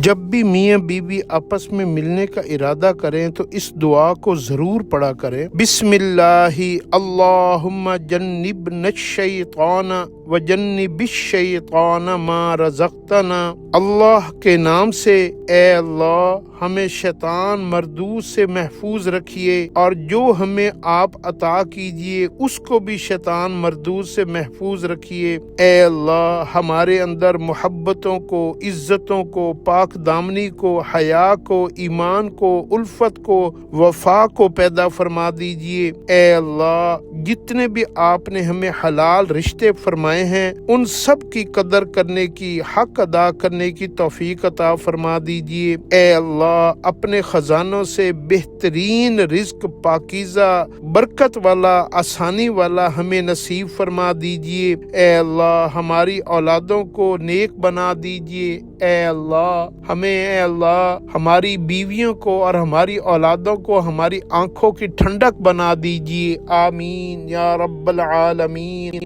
جب بھی میاں بیوی آپس میں ملنے کا ارادہ کریں تو اس دعا کو ضرور پڑھا کریں۔ بسم اللہ اللہم جنبنا الشیطان وجنب الشیطان ما رزقتنا۔ اللہ کے نام سے اے اللہ ہمیں شیطان مردود سے محفوظ رکھیے، اور جو ہمیں آپ عطا کیجئے اس کو بھی شیطان مردود سے محفوظ رکھیے۔ اے اللہ ہمارے اندر محبتوں کو، عزتوں کو، پاک دامنی کو، حیا کو، ایمان کو، الفت کو، وفا کو پیدا فرما دیجئے۔ اے اللہ جتنے بھی آپ نے ہمیں حلال رشتے فرمائے ہیں ان سب کی قدر کرنے کی، حق ادا کرنے کی توفیق عطا فرما دیجئے۔ اے اللہ اپنے خزانوں سے بہترین رزق، پاکیزہ، برکت والا، آسانی والا ہمیں نصیب فرما دیجئے۔ اے اللہ ہماری اولادوں کو نیک بنا دیجئے۔ اے اللہ ہماری بیویوں کو اور ہماری اولادوں کو ہماری آنکھوں کی ٹھنڈک بنا دیجئے۔ آمین یا رب العالمین۔